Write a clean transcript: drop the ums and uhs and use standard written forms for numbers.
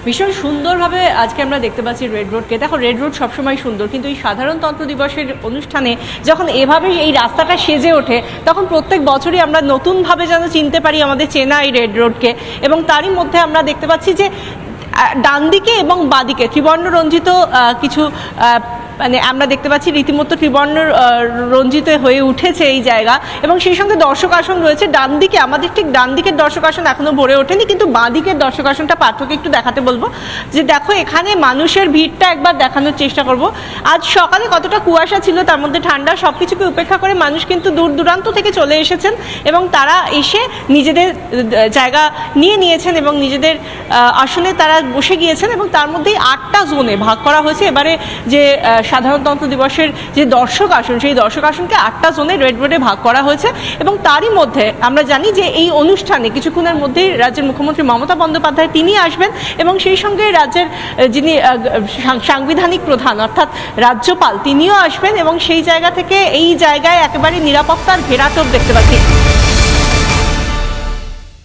ভীষণ সুন্দরভাবে আজকে আমরা দেখতে পাচ্ছি রেড রোডকে। দেখো, রেড রোড সবসময় সুন্দর, কিন্তু এই সাধারণতন্ত্র দিবসের অনুষ্ঠানে যখন এভাবেই এই রাস্তাটা সেজে ওঠে, তখন প্রত্যেক বছরই আমরা নতুনভাবে যেন চিনতে পারি আমাদের চেনা এই রেড রোডকে। এবং তারই মধ্যে আমরা দেখতে পাচ্ছি যে ডান দিকে এবং বাদিকে ত্রিবর্ণ রঞ্জিত কিছু মানে আমরা দেখতে পাচ্ছি রীতিমতো ত্রিবর্ণ রঞ্জিত হয়ে উঠেছে এই জায়গা, এবং সেই সঙ্গে দর্শক আসন রয়েছে ডান দিকে। আমাদের ঠিক ডান দিকের দর্শক আসন এখনো ভরে ওঠেনি, কিন্তু বাঁ দিকের দর্শক আসনটা পার্থকে একটু দেখাতে বলবো যে দেখো এখানে মানুষের ভিড়টা একবার দেখানোর চেষ্টা করব। আজ সকালে কতটা কুয়াশা ছিল, তার মধ্যে ঠান্ডা, সব কিছুকে উপেক্ষা করে মানুষ কিন্তু দূর দূরান্ত থেকে চলে এসেছেন এবং তারা এসে নিজেদের জায়গা নিয়ে নিয়েছেন এবং নিজেদের আসনে তারা বসে গিয়েছেন। এবং তার মধ্যেই 8টা জোনে ভাগ করা হয়েছে। এবারে যে সাধারণতন্ত্র দিবসের যে দর্শক আসন, সেই দর্শক আসনকে 8টা জোনে রেড রোডে ভাগ করা হয়েছে। এবং তারই মধ্যে আমরা জানি যে এই অনুষ্ঠানে কিছুক্ষণের মধ্যেই রাজ্যের মুখ্যমন্ত্রী মমতা বন্দ্যোপাধ্যায় তিনি আসবেন, এবং সেই সঙ্গে রাজ্যের যিনি সাংবিধানিক প্রধান অর্থাৎ রাজ্যপাল তিনিও আসবেন। এবং সেই জায়গা থেকে এই জায়গায় একেবারে নিরাপত্তার ঘেরাটোপ দেখতে পাচ্ছি।